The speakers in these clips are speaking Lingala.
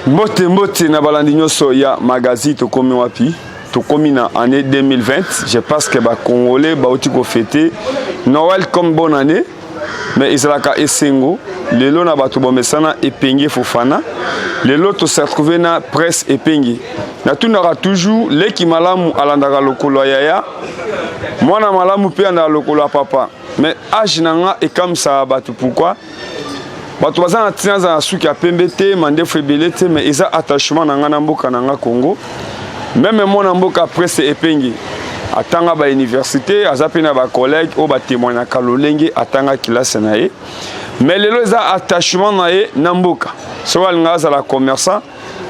Mbote na balandi nyonso ya magazine tokomi wapi tokomi na année 2020. Je pense que ba Congolais ba oti ko fêter Noël comme bonne année, mais Isalaka esengo lelo na bato bomesana epengi Fofana lelo to se retrouver na presse epengi na tunaka toujours leki malamu alandaka lokolo yaya mwana malamu pe na lokolo papa, mais âge nanga ekamsa bato. Pourquoi bato baza na tianza na suki ya pembe te mandefu ebele te, mais eza attachement nanga na mboka nanga Congo. Même mon mboka presse epengi atanga ba université azape na ba collègue o ba témoigner ka lolenge atanga classe na ye, mais lelo eza attachement na ye na mboka. So alingaza la commerçant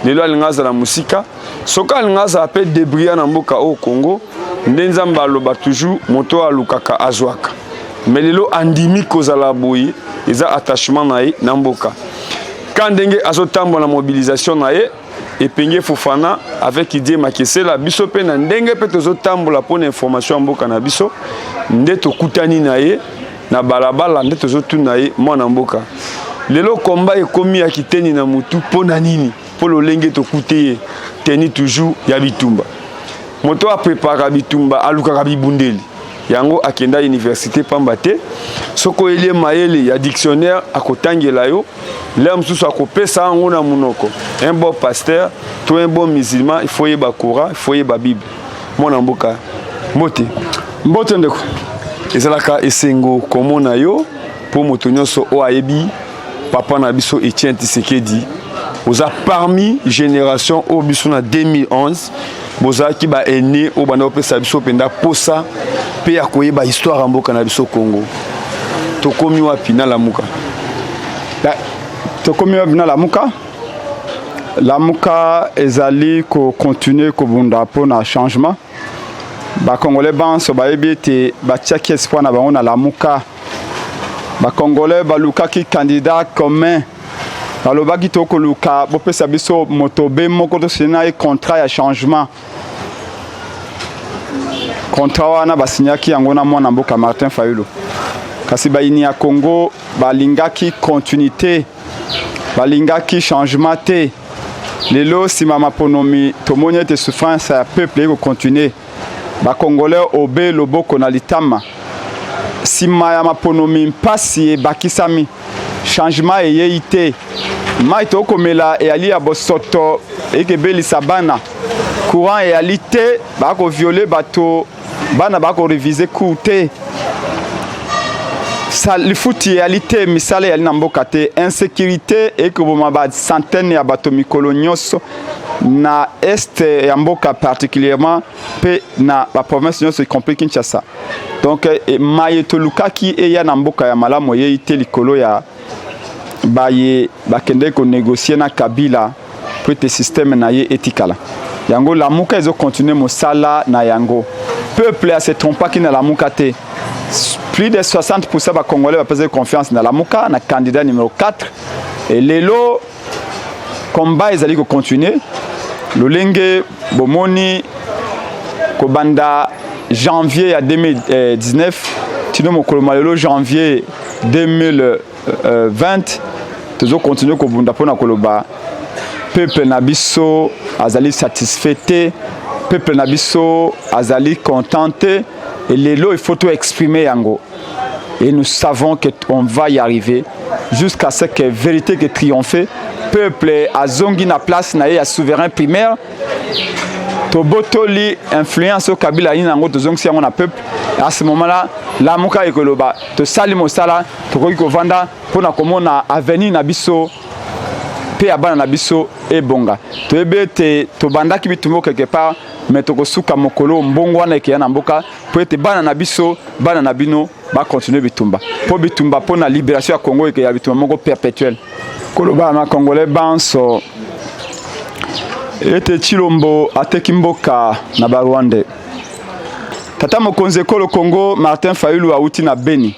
lelo alingaza la musika, soka alingaza ape débrouiller na mboka au Congo ndenzamba loba toujours moto alukaka azwaka, mais lelo andimi kozala boyi eza attachement na ye na mboka. Quand ndenge azotambo na mobilisation na ye epengi Fofana avec idée makesela biso pe na ndenge pe tozotambola pona information mboka na biso nde tokutani na ye na balabala nde tozotuna ye mwana mboka. Lelo komba ekomi ya kiteni na mutu pona nini po lolenge tokute ye teni toujours ya bitumba. Moto a prépara bitumba alukaka bibundeli yango akenda université pamba te soko elie mayele ya dictionnaire akotangela yo l'homme sous akopesa ngo na munoko. Un bon pasteur to un bon musulman il faut yeba Coran, il faut yeba Bible. Mwana mboka mbote ndeko ezalaka esengo komona yo po moto nyonso o ayebi papa na biso Etienne Tshisekedi oza parmi génération o biso na 2011 boza ki ba ene o bana opesa biso penda posa pe ya koyeba histoire mboka na biso Congo. Tokomi wapi na lamuka tokomi wapi na lamuka lamuka ezali ko continuer ko bunda po na changement ba Congolais banso ba ebite ba tchaki espoir na bango na lamuka ba Congolais ba luka ki candidat commun balobaki toko luka bopesa biso motobe moko to sena e contrat ya changement contrat wana basinyaki yango na mwana mboka Martin Fayulu kasi baini ya Congo balingaki continuité balingaki changement te lelo sima maponomi tomoni te souffrance ya peuple ko continuer ba Congolais obe loboko na litama sima ya maponomi mpasi e bakisami changement eyeite mai to komela e ali ya bosoto ekebeli sabana courant e ali te ba ko violer bato bana ba ko réviser coûter sali futi réalité misale ya na mboka te insécurité et que boma ba centaines ya bato mikolo nyonso na est ya mboka particulièrement pe na ba province nyonso y compris Kinshasa. Donc maye to lukaki e ya na mboka ya malamu ye ite likolo ya baye bakende ko négocier na Kabila pour te système na ye etikala yango la muka ezo continuer mosala na yango peuple a se trompa ki na la muka te. Plus de 60% ba Congolais va poser confiance dans la Muka, na candidat numéro 4. Et lelo combat ezali ko continuer. Lolenge bomoni ko banda janvier ya 2019, tino mokolo malelo janvier 2020, toujours continuer ko bunda pona koloba peuple na biso azali satisfait, peuple na biso azali contenté. Et lelo il faut tout exprimer yango. Et nous savons qu'on va y arriver jusqu'à ce que vérité que triomphe. Peuple a zongi na place na ya souverain primaire. Tobotoli influence au Kabila ina ngo tozongi si yango na peuple. À ce moment-là, la muka ekoloba to sali mosala to koki ko vanda pona komona avenir na biso pe abana na biso e bonga. To ebete to bandaki bitumbo quelque part. Mais tokosuka mokolo mbongo wana ekeya na mboka po ete bana na biso bana na bino ba continuer bitumba po bitumba po na libération ya Congo ekeya bitumba moko perpétuel koloba na Congolais banso ete Chilombo ateki mboka na Barwande tata mokonzi kolo Congo Martin Fayulu auti na Beni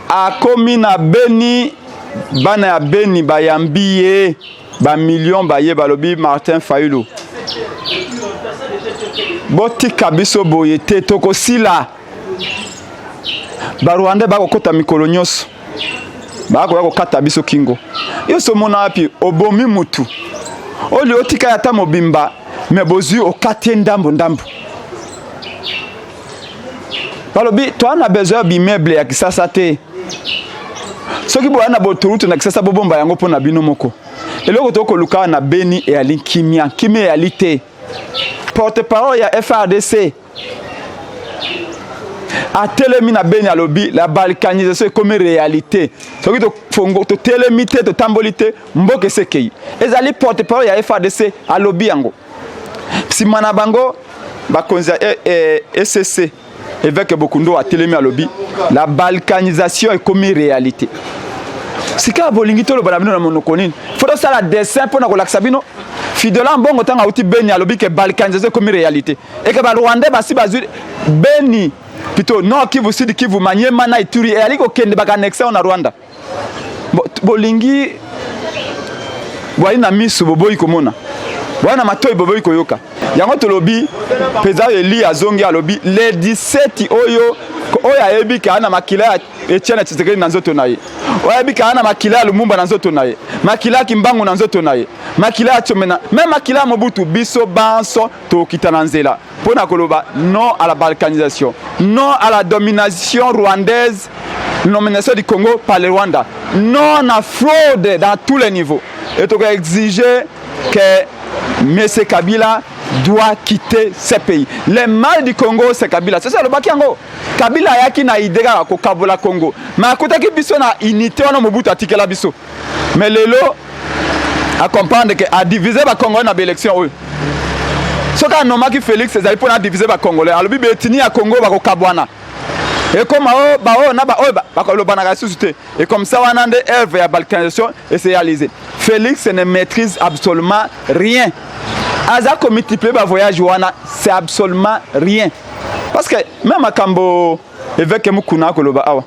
akomi na Beni bana ya Beni bayambiye ba million baye balobi Martin Fayulu boti kabiso boye te tokosila Barwande bakokota mikolo nyonso bako yako kata biso kingo yo somona api obomi mutu oli otika yata mobimba me bozui okati ndambo balobi to ana besoin b'immeuble ya kisasa te soki bo ana boturutu na kisasa bobomba yango pona bino moko eloko to ko luka na Beni et ali kimia réalité porte-parole ya FRDC a telemi na Beni alobi la balkanisation comme réalité soki to fongo to telemi te to tambolite mboke sekei ezali porte-parole ya FRDC alobi yango simana bango bakonza SCC évêque Bokundo a telemi alobi la balkanisation est comme réalité sika bolingi to lo banabino na monokonine faut ça la dessin pour na ko laksabino fidela mbongo tanga uti Beni alobi que balkanisation comme réalité et que ba Rwanda basi bazu Beni plutôt non Kivu Sud Kivu Maniema na Ituri et aliko kende baka annexe na Rwanda bolingi bwali na misu boboyi komona bwana matoyi boboyi koyoka yango tolobi peza eli azongi alobi le 17 oyo ayebi ka na makila Etienne Tshisekedi na nzoto naye oyebi ka na makila Lumumba na nzoto naye makila Kimbangu na nzoto naye makila Chomena même makila Mobutu biso banso to kitana nzela pona koloba non à la balkanisation non à la domination rwandaise nomination du Congo par le Rwanda non à fraude dans tous les niveaux et to exiger que M. Kabila doit quitter ce pays. Le mal du Congo, c'est Kabila. C'est ça le bakiango. Kabila yaki na idega ko kabola Congo. Mais akuta ki biso na unité on Mobutu atikela biso. Mais lelo à comprendre que a diviser ba Congo na élection eux. Soka nomaki Félix ezali pour na diviser ba Congolais. Alobi betini ya Congo ba ko kabwana. Et comme et comme ça on a des œuvres à balkanisation et c'est réalisé. Félix ne maîtrise absolument rien. Azako multiplier ba voyage wana c'est absolument rien. Parce que même à Kambo évêque Mukuna koloba awa.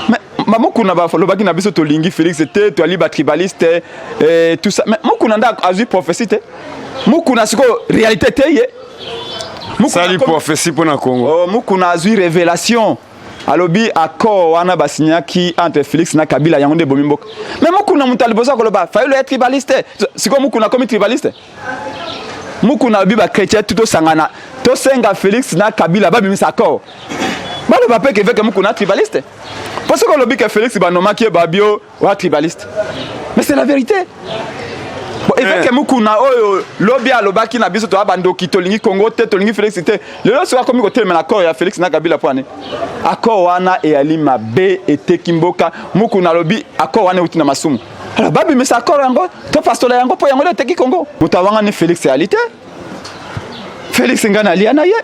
Mais Mukuna ba loba ki na biso to lingi Félix était to ali ba tribaliste et tout ça. Mais Mukuna nda azu prophétie te. Mukuna siko réalité te ye. Ça li prophétie pour na Congo. Oh Mukuna azu révélation. Alobi accord wana basinyaki entre Félix na Kabila yango nde bomimboka mais mukuna mutalibosa koloba failo être tribaliste siko mukuna comme tribaliste mukuna bi ba chrétien tout sangana to senga Félix na Kabila ba bimisa accord balo ba pe que veut que mukuna tribaliste parce que lobi que Félix ba nomaki ba bio wa tribaliste mais c'est la vérité bon et que mukuna oyo lobi alobaki na biso to abando kitolingi Congo te tolingi Félix te le lo sera comme côté mais l'accord ya Félix na Kabila poane accord wana e alima be ete kimboka mukuna lobi accord wana uti na masumu alors babi mais accord yango to pastola yango po yango te ki Congo mutawanga ni Félix réalité Félix ngana liana ye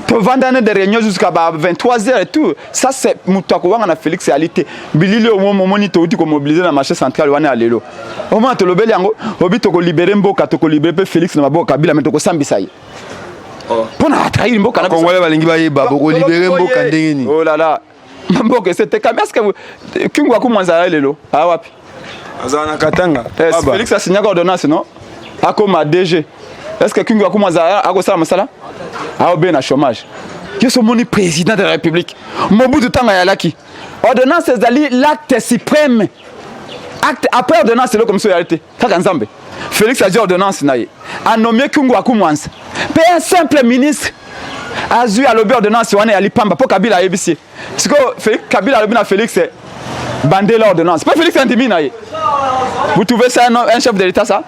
to vandana de réunion jusqu'à 23h et tout ça c'est mutako wanga na Félix réalité bilili au moment ni to uti ko mobiliser na marché central wana alelo au moment to lobeli yango obi to ko libérer mboka to ko libérer Félix na maboka Kabila mais to ko sambisa ye pona trahir mboka na Congolais balingi ba yeba boko libérer mboka ndengeni oh là là mboka c'était comme est-ce que kingwa ku mwanza lelo ah wapi azana katanga Félix a signé ordonnance non akoma DG est-ce que kingwa ku mwanza akosala masala a bien na chômage qui est mon président de la République Mobutu tanga yalaki ordonnance ezali l'acte suprême acte après ordonnance c'est le comme ça réalité kaka nzambe Félix a dit ordonnance naie a nommé kingwa ku mwanza un simple ministre a eu à l'objet ordonnance wana ya lipamba pour Kabila yebisi siko Kabila lobi na Félix bandé l'ordonnance pas Félix Antimina ye vous trouvez ça un chef de l'état ça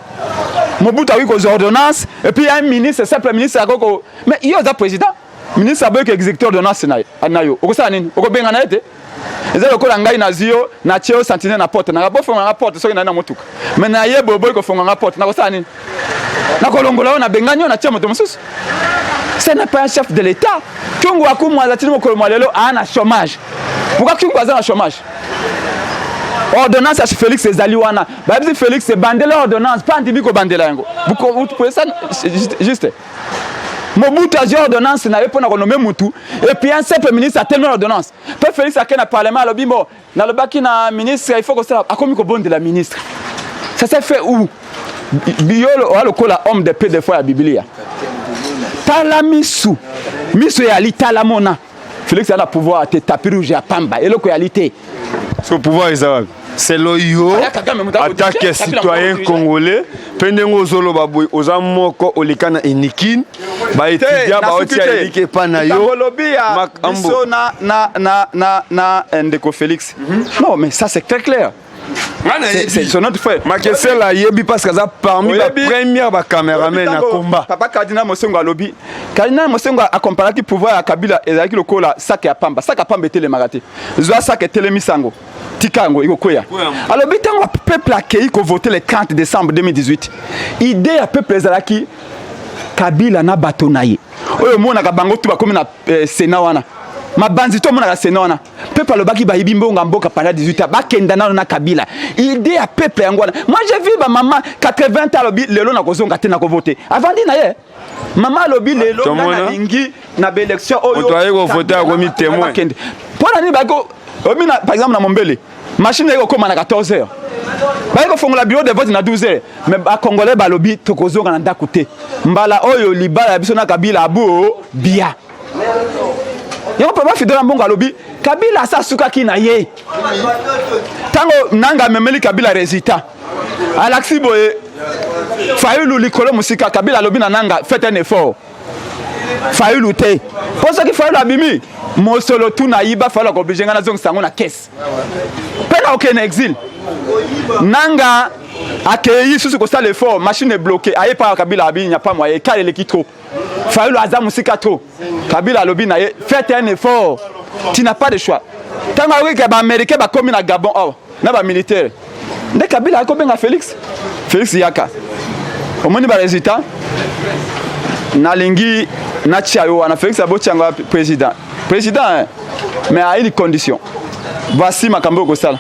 Mobutu a eu aux ordonnances et puis un ministre simple ministre akoko mais il y a un président ministre a besoin exécuter ordonnance nayo okosa nini okobenga na ete ezalo ko ngai na zio na cheo sentinelle na porte na bofonga na porte so ina na motuka mais na ye boboy ko fonga na porte na kosa nini na kolongola na benganyo na chemo to mususu ce n'est pas un chef de l'état Kungu akumwa zatini mo kolomalelo ana chômage pourquoi Kungu azana chômage ordonnance à Félix ezaliwana ba bi Félix c'est bandela ordonnance pas ndibi ko bandela yango vous pouvez ça juste Mobutu a ordonnance na répondre ko nommer mutu et puis un simple ministre a tellement ordonnance peut Félix a ken na parlement lobi mo na lobaki na ministre il faut que ça akomi ko bonde la ministre ça s'est fait où biolo o lokola homme de paix de foi à Biblia tala misu ya litala mona Félix a le pouvoir te taper rouge à pamba et le koyalité son pouvoir est ça c'est loyo en tant que citoyen congolais pendengo zolo baboy ozamoko olikana enikin ba étudiant ba oti alike pana yo biso na ndeko Félix. Non mais ça c'est très clair. C'est notre frère. Ma question là yebi parce que ça parmi la première ba caméraman à combat. Papa Kardinal Mosongo alobi. Kardinal Mosongo a comparé qui pouvoir à Kabila ezaki lokola sac ya pamba. Sac ya pamba était marate. Zoa sac était misango. Tikango iko koya. Alobi tango peuple accueilli ko voter le 30 décembre 2018. Idée à peuple ezalaki Kabila na batonaye. Oyo mona ka bango tu ba komi na Sénat wana. Mabanzi to mona ka Sénat wana. Peuple alobaki ba yibi mbonga mboka pendant 18 ans ba kenda na Kabila. Idée à peuple yangwana. Moi j'ai vu ba maman 80 ans alobi lelo na kozonga te na ko voter. Avant di na ye. Maman alobi lelo na lingi na ba élection oyo. On doit aller voter à komi témoin. Pour ni ba ko omina par exemple na Mombele. Machine eko koma na 14h. Ba eko fongola bureau de vote na 12h. Mais ba congolais ba lobi to kozonga na ndako te. Mbala oyo libala biso na Kabila abu bia. Yoko papa Fidela Mbongo alobi Kabila sa suka ki na ye. Tango nanga memeli Kabila résultat. Alaxi boye Fayulu likolo musika Kabila alobi na nanga fait un effort. Fayulu te. Pour ça que Fayulu abimi mosolo tuna yiba fala ko obligé ngana zong sango na caisse. Pena aucun exil. Nanga accueilli sous ce constat l'effort, machine est bloquée. Aïe par Kabila il n'y a pas moyen. Car il est trop. Fayulu azam musika trop. Kabila lobi na ye faites un effort. Tu n'as pas de choix. Tant que ba américain ba comme na Gabon oh na ba militaire. Dès Kabila ko benga Félix Yaka. Au moins ba résultat na lingi na chiayo na Félix abotianga président. Mais à une condition. Voici ma cambo sala.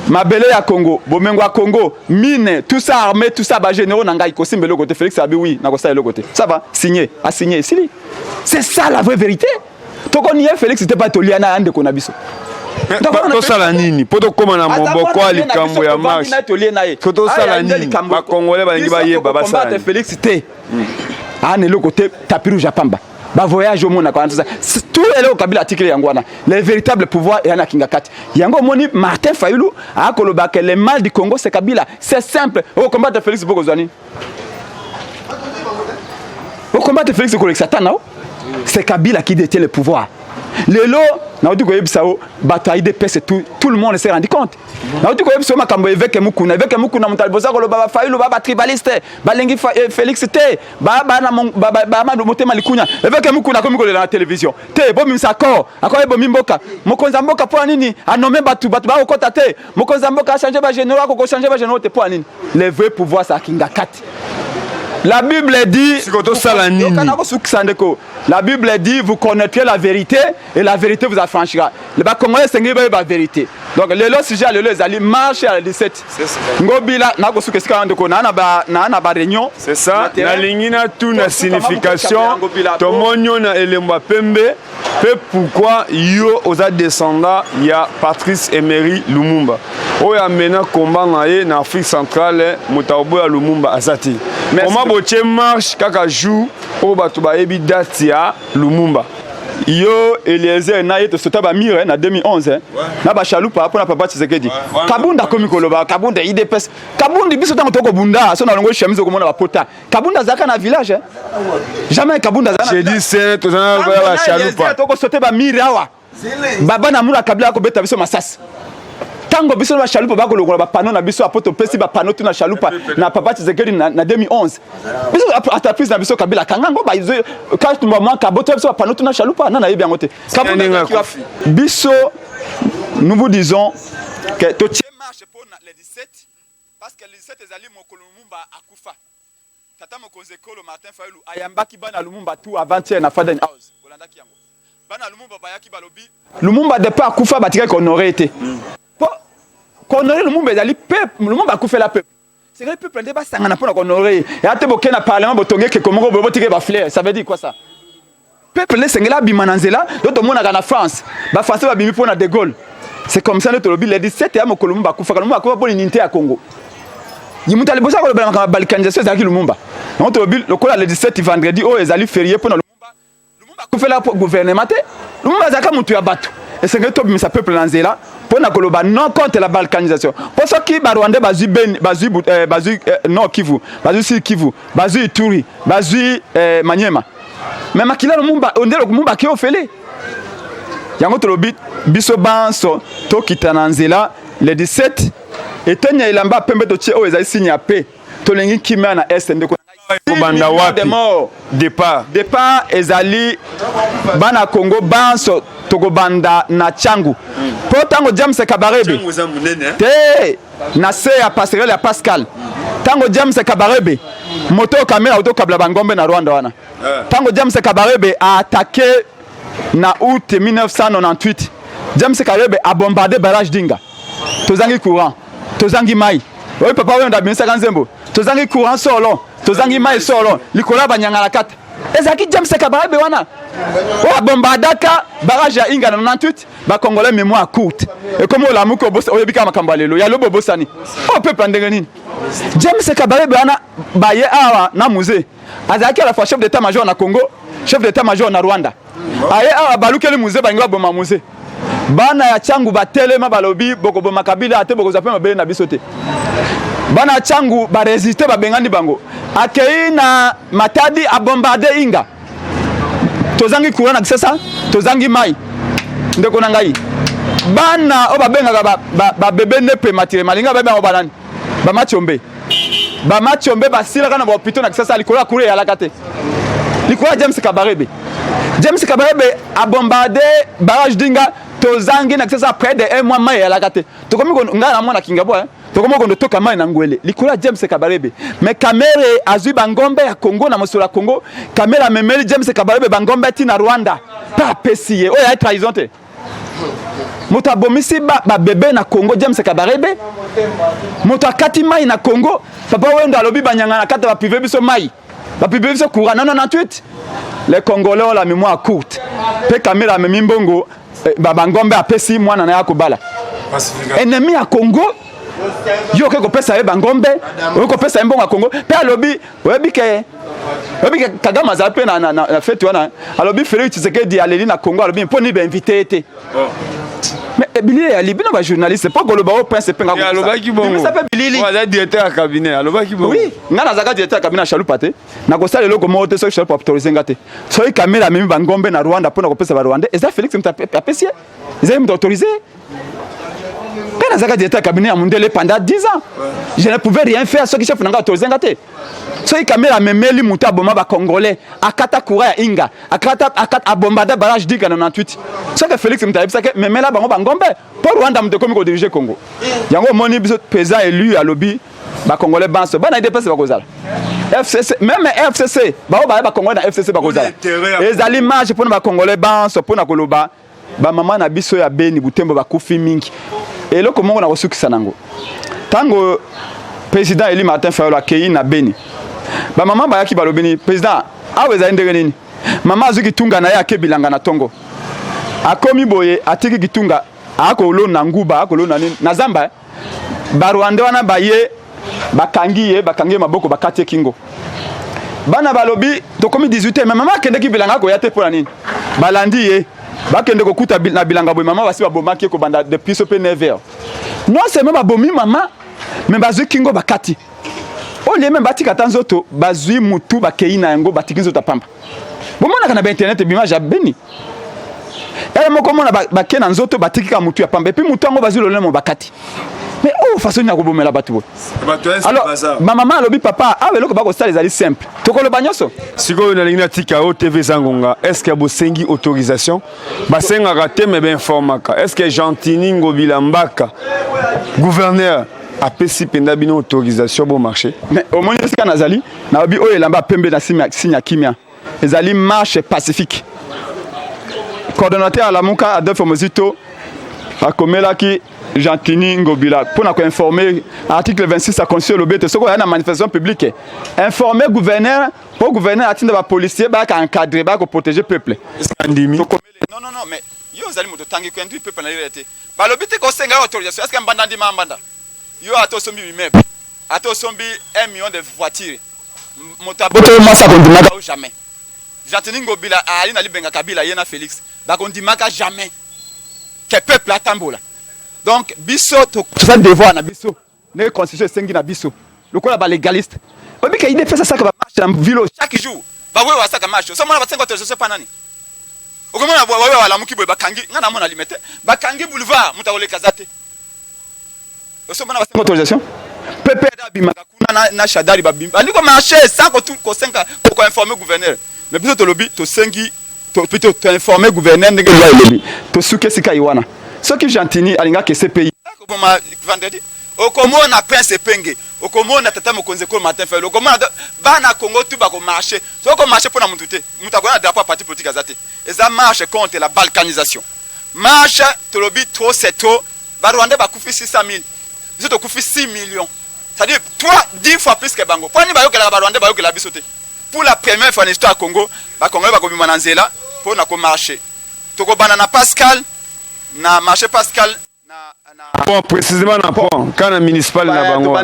Mabele ya Congo, bomengo ya Congo, mine, tout ça armé, tout ça ba généraux nanga ikosimbe le côté Félix abi oui, na ko ça le côté. Ça va, signé, a signé ici. C'est ça la vraie vérité. To ko nié Félix c'était pas toliana ande ko na biso. To sala nini? Poto koma na moboko ali kambo ya marche. To sala nini? Ba Congolais ba ngi ba yeba ba sala. Combattre Félix té. Ah ne le côté tapiru japamba. Ba voyage au monde ça tout est au Kabila article yangwana les véritables pouvoirs et ana kingakati yango moni Martin Fayulu a koloba que le mal du Congo c'est Kabila c'est simple au combat de Félix Bokozani au combat de Félix Kolexatana c'est Kabila qui détient le pouvoir lelo na odi ko yebisao bataille de paix tout le monde s'est rendu compte na odi ko yebisao makambo évêque mukuna mutaliboza ko baba Fayulu baba tribaliste balengi Félix te baba na motema likunya évêque mukuna komi ko la télévision te bo mimsa ko akoye bo mimboka mokonza mboka po nini a nommé batu ba okota te mokonza mboka a changer ba général ko changer ba général te po nini le vrai pouvoir ça kinga kati. La Bible dit, la Bible dit, vous connaîtrez la vérité et la vérité vous affranchira. Le Congolais c'est la vérité. Donc le sujet les alliés marche à la 17. C'est ça. Ngobila na ko suke ska ndeko na ba réunion. C'est ça. Na lingina tout na signification. Tomonyo na elemba pembe. Pe pourquoi yo oza descendant ya Patrice Emery Lumumba. Oya mena combat na ye na Afrique centrale Moutaobo ya Lumumba azati. Comment boche marche kaka jour o batu ba ebi date ya Lumumba. Yo Eliezer na yeto sota ba mire na 2011 na ba chaloupa pour na papa Tshisekedi. Kabunda komi koloba Kabunda IDPS. Kabunda biso tango toko bunda so na longo chemise ko mona ba pota. Kabunda zaka na village jamais Kabunda zaka. J'ai dit c'est to na ba chaloupa. Toko sote ba mire awa. Baba na mura Kabila ko beta biso masasi. Tango biso ba chaloupa ba ko longola ba panneau na biso apoto pesi ba panneau tu na chaloupa na papa Tshisekedi na 2011. Biso entreprise na biso Kabila kangango ba izo quand tu moment kaboto biso ba panneau tu na chaloupa na yebi yango te. Biso nous vous disons que to marche pour le 17 parce que le 17 ezali mokolo Lumumba akufa. Tata mokonze kolo Martin Fayulu ayambaki bana Lumumba tout avant-hier na Faden House. Bolandaki yango. Bana Lumumba bayaki balobi. Lumumba de pas akufa batika ko honoré été. Honorer Lumumba ezali peuple Lumumba akufa la peuple. C'est que le peuple ne pas sangana pour honorer. Et ate boké na parlement botonge ke komoko botike ba fleur. Ça veut dire quoi ça? Peuple le sengela bimananzela d'autres mona na France. Ba français ba bimi pour na De Gaulle. C'est comme ça notre lobby le 17 ya mokolo Lumumba akufa Lumumba akufa pour l'unité ya Congo. Yimutali bosa ko ba balkanisation ezali Lumumba. Notre lobby le kola le 17 vendredi o ezali férié pour Lumumba. Lumumba akufa la gouvernement te. Lumumba zaka mutu ya bato. Et c'est que to bimisa peuple nanzela pour na koloba non contre la balkanisation pour ça qui ba Rwanda bazu non Kivu bazu si Kivu bazu Ituri bazu Manyema mais makila no mumba ondelo mumba ki ofele yango tolobi biso banso to kitana nzela le 17 etonya ilamba pembe to tie o ezali signe ya paix to lengi kimia na est ndeko banda wapi départ ezali bana Congo banso toko banda na Tchangu po tango James Kabarebe te na se ya passerelle ya Pascal tango James Kabarebe moto kamera auto kabla bangombe na Rwanda wana tango James Kabarebe a attaqué na août 1998 James Kabarebe a bombardé barrage Dinga tozangi courant tozangi mai oui papa we nda binisa kanzembo tozangi courant solo tozangi mai solo likola banyanga la kata ezaki James Kabarebe wana o bombardaka barrage ya Inga na 98 ba congolais mémoire courte et comme la muko boss oyebika makambo lelo ya lobo bossani o peuple ndenge nini James Kabarebe wana baye awa na musée azaki à la fois chef d'état-major na Congo chef d'état-major na Rwanda aye awa balukeli musée bangi boma musée bana ya Tchangu batelema balobi boko boma kabila ate boko zape mabele na bisote bana Tchangu ba résister ba bengandi bango akei na Matadi a bombardé Inga tozangi courant na kisasa tozangi mai ndeko na ngai bana o babengaka ba bébé ne prématuré malinga ba benga banani ba machombe basila kana ba hôpital na kisasa likola kure ya lakate likola James Kabarebe a bombardé barrage Dinga tozangi na kisasa près de 1 mois mai ya lakate tokomi ngana mwana kingabo tokomi kondo toka mai na ngwele likola James Kabarebe mais kamere azui bangombe ya Congo na mosula Congo kamera memeli James Kabarebe bangombe ti na Rwanda pa pesiye o ya trahison te moto abomisi ba bébé na Congo James Kabarebe moto akati mai na Congo papa wendo alobi banyanga na kata ba privé biso mai ba privé biso courant non 98 les Congolais ont la mémoire courte pe kamera memimbongo bangombe apesi mwana na yakobala ennemi ya Congo yo ke ko pesa e bangombe ko pesa mbongo ya Congo pe alobi webike Kagame azape na fête wana alobi Félix Tshisekedi aleli na Congo alobi po ni ba invité été mais bilili ya libino ba journaliste pas goloba au prince penga ko alobaki bongo ça fait bilili wa directeur ya cabinet alobaki bongo oui ngana zaka directeur ya cabinet Chalupa te na ko sala loko mo te so Chalupa autoriser ngate so i kamera mimi bangombe na Rwanda pona ko pesa ba Rwanda eza Félix mtapesier eza m'autoriser Pena zaka directeur cabinet à Mundele pendant 10 ans. Je ne pouvais rien faire ce qui chef nanga autorisé ngate. So i kamera memeli muta boma ba congolais akata courant ya Inga akata bombada barrage Dinga na 98. So que Félix mtayebisa que memela bango bangombe pour Rwanda mte komi ko diriger Congo. Yango moni biso président élu à lobby ba congolais banso bana dépasse ba kozala. FCC même FCC ba congolais na FCC ba kozala. Ezali marche pour ba congolais banso pour na koloba ba mama na biso ya Beni Butembo ba kufi mingi. Et là comment on a reçu ça nango. Tango président Eli Martin Fayolo akei na Beni. Ba mama ba yaki balobeni président aweza ndenge nini. Mama azuki tunga na yake bilanga na tongo. Akomi boye atiki kitunga akolo na nguba akolo na nini na Zamba. Ba Rwanda wana baye bakangiye maboko bakate kingo. Bana balobi tokomi 18 mais mama kende ki bilanga ko yate pour nini. Balandi ye bakende ko kuta na bilanga boye mama basi babomaki ko banda depuis so pe 9h. Non c'est même babomi mama mais bazu kingo bakati. O le même batika tanzoto bazui mutu bakei na yango batikinzo tapamba. Bomona kana ba internet bima ja Beni. Et moko mona bakena nzoto batikika mutu ya pamba et puis mutu yango bazui le mo bakati. Mais oh façon na ko bomela batu. Alors ma maman alobi papa awe loko bako style ezali simple. Tokolo banyoso. Siko na lingina tika o TV Zangonga est-ce que bosengi autorisation basenga raté mais ben informaka est-ce que Gentini Ngobila Mbaka gouverneur a pesi penda bino autorisation bon marché mais au moins sika nazali na obi o elamba pembe na sinya kimia ezali marche pacifique coordonnateur à la Muka Adolphe Mozito a komelaki Gentini Ngobila pour nous informer article 26 à constitution l'objet ce qu'on a une manifestation publique informer gouverneur pour gouverneur atteindre les policiers ba encadrer ba protéger peuple andimi non mais yo zali moto tangi ko ndi peuple na lité ba l'objet ko senga autorisation est-ce que mbanda ndi mambanda yo ato sombi immeuble ato sombi 1 million de voitures motaboto masa kondimaka jamais Gentini Ngobila ali na libenga kabila yena Félix ba kondimaka jamais que peuple atambola Donc biso to ça devoir na biso ne constitution sengi na biso lokola ba légaliste obi ka ide fait ça ka ba marche na ville chaque jour ba wewe wasaka marche so mona batsenga to pa nani okomona wewe wala mukibo bakangi ngana mona limete bakangi boulevard mutakoleka zate so mona batsenga autorisation pepe da bimaka kuna na shadari ba bimba aliko marché sans ko tout ko senga ko informer gouverneur mais biso to lobby to sengi to plutôt to informer gouverneur ndenge loi lobby to suke sika iwana ce qui gentini alinga que ce pays ko ma vendredi okomona prince penge okomona tata mokonze ko matin fait okomona bana Congo tout ba ko marcher so ko marcher pour na mututé mutakona drapeau parti politique azate et ça marche contre la balkanisation marche to lobby trop c'est trop ba Rwanda ba kufi 600 000 biso to kufi 6 millions c'est-à-dire 10 fois plus que bango pour ni ba yokela ba Rwanda ba yokela bisoté pour la première fois dans l'histoire Congo ba Congolais ba ko bima na nzela pour na ko marcher to ko bana na Pascal na marché Pascal na bon précisément na point quand le municipal na bango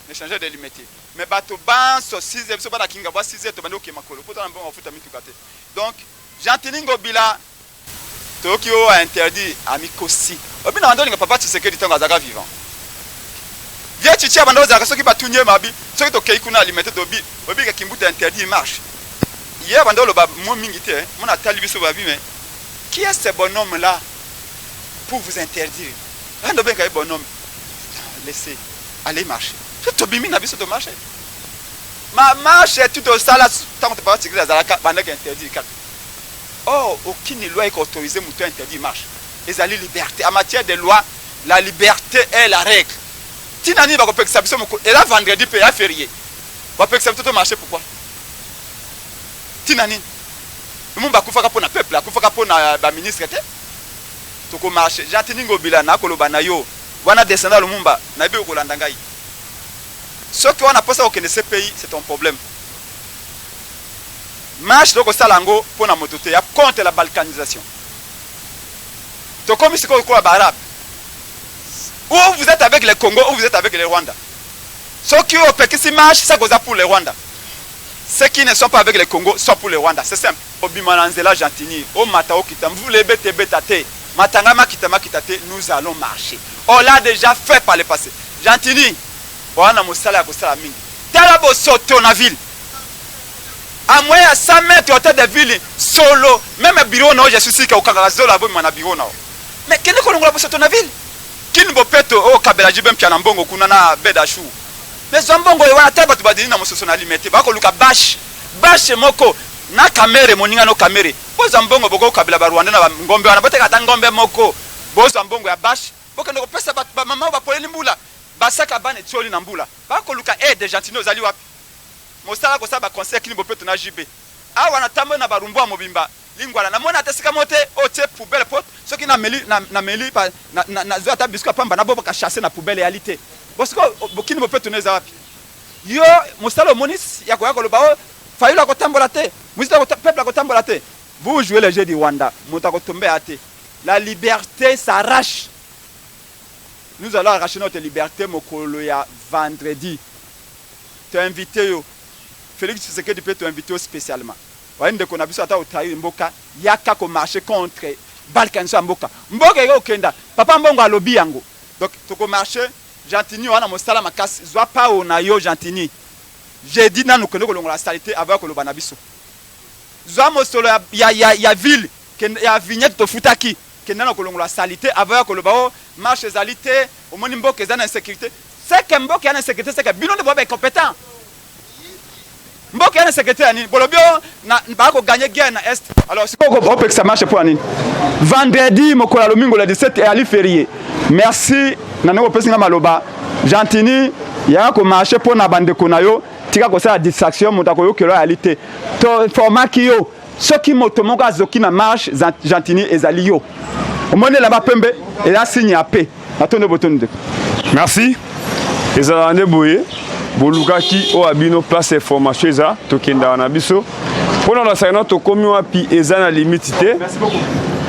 ne changer de limiter mais bato ban so 6e so bana kinga ba 6e to bando ke makolo poto na bon ofuta mitukate donc Jantiningo bila Tokyo a interdit amikosi obina bando linga papa Tshisekedi tonga zaka vivant bien chichi bando zaka soki batunye mabi soki to keikuna limiter dobi obi ka kimbuta interdit marche hier bando lo ba mo mingi te mona tali biso ba bi mais qui est ce bonhomme là pour vous interdire rando ben ka bonhomme laissez aller marcher tout bimi na biso to marcher ma marche tout au sala tant que pas tigre zalaka banda ka interdit kat oh aucune loi est autorisée muto interdit marche et ali liberté en matière de loi la liberté est la règle tinani ba ko pekisa biso moko et la vendredi peut ya férié ba pekisa tout marcher pourquoi tinani mumba kufaka pona peuple akufaka pona ba ministre te to ko marcher Jantiningo bila na koloba na yo wana descendre lumumba na be ko landa ngai ce que on a pensé au ce pays c'est un problème marche donc salango pona mototé ya contre la balkanisation to comme c'est quoi arabe ou vous êtes avec les Congo ou vous êtes avec les Rwanda ceux qui ont fait que marche ça goza pour les Rwanda ceux qui ne sont pas avec les Congo sont pour les Rwanda c'est simple obimananzela Jantini o matao kitam vous les bete betate matangama kitama kitate nous allons marcher on l'a déjà fait par le passé Jantini wana mosala ya kosala mingi tala bo soto na ville à moins à 100 mètres hôtel de ville solo même bureau na je suis sûr que au Kangarazola bo mana bureau na mais kene ko longola bo soto na ville kini bo peto o kabela jibem pia na mbongo kuna na bedashu mais zombongo wana taba to badini na mososo na limete ba ko luka bash moko na kamere moninga no kamere bo zombongo boko kabela ba Rwanda na ngombe wana bote kata ngombe moko bo zombongo ya bash boke ndoko pesa ba mama ba poleni mbula basaka bane tioli na mbula ba ko luka aide Jantini ozali wapi mosala ko saba conseil kini bo peto na JB awa na tambo na barumbo mobimba lingwala na mona tesika mote o tie poubelle pot soki na meli pa na zo ata biscuit pamba na bobo ka chasser na poubelle réalité bosiko bokini bope tuneza wapi yo mosalo monis ya ko loba fayula ko tambola te musita ko peuple ko tambola te vous jouez le jeu du Rwanda mota ko tomber ate la liberté s'arrache nous allons arracher notre liberté mokolo ya vendredi te invité yo Félix Tshisekedi peut t'inviter spécialement wende ko na biso ata otayi mboka yaka ko marcher contre balkanisation mboka ego kenda papa mbongo alobi yango donc to ko marcher Jantini wana mosala makasi zwa pa ona yo Jantini j'ai dit nanu kono ko longola salité avant ko loba na biso zwa mosolo ya ville ya vignette to futaki kenda ko longola salité avant ko loba o marche salité au moni mboka za na insécurité c'est que mboka ya na insécurité c'est que bino de boba compétent mboka ya na secrétaire ni bolobio na ba ko gagner guerre na est alors c'est quoi on peut que ça marche pour ani vendredi mokola lomingo le 17 et ali férié merci na ngo pesinga maloba Jantini ya ko marcher pour na bande ko na yo tika ko sa distraction mutako yo kelo réalité to format ki yo soki moto moko azoki na marche Jantini ezali yo omone la ba pembe et la signe à paix atondo botonde merci ezalande boye bolukaki o abino place information eza tokenda na biso pona la saina to komi wapi eza na limite te merci beaucoup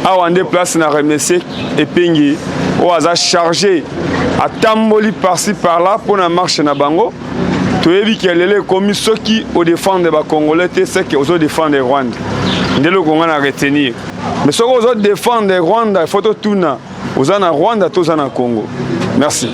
awande place na remercier epengi o aza chargé atamboli par-ci par-là pona marche na bango toyebi kelele komi soki o défendre ba congolais te c'est que ozo défendre Rwanda ndelo ko ngana retenir mais ce que vous défendre Rwanda il faut tout na aux en Rwanda tous en Congo merci.